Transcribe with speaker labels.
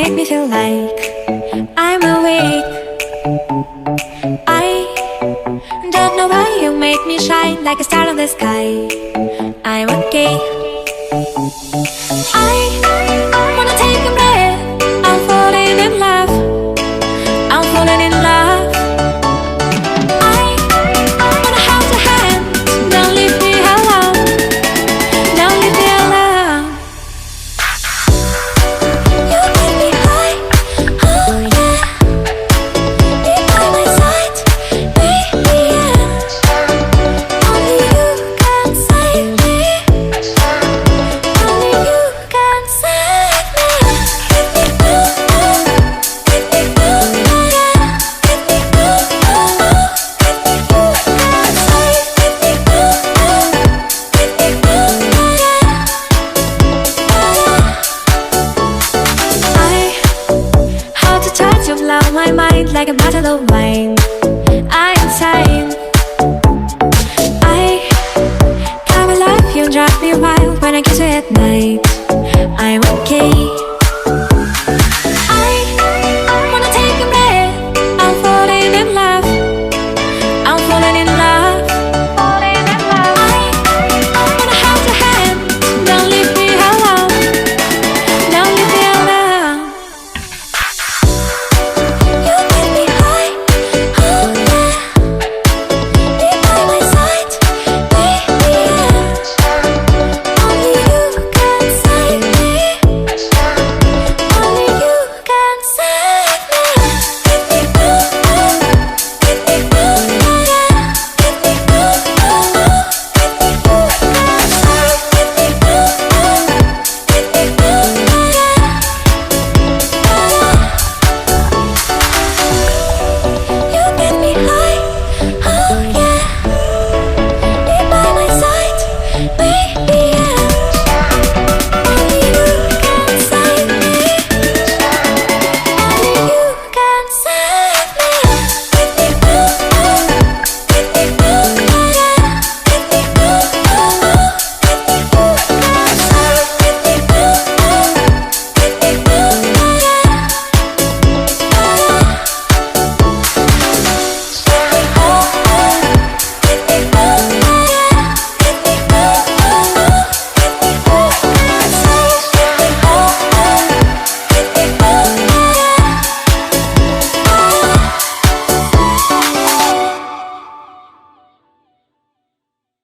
Speaker 1: make me feel like I'm awake. I don't know why you make me shine like a star in the sky. I'm okay. I wanna take a breath. I'm falling in love. I'm falling in love. I wanna hold your hand. Don't leave me alone. Don't leave me alone. You make me high. Oh yeah. Be by my side. Baby, yeah. Only you can save me. Only you can save me. I how to touch you blow my mind like a bottle of wine. I'm insane. I come alive, you drive me wild when I kiss you at night. I'm okay.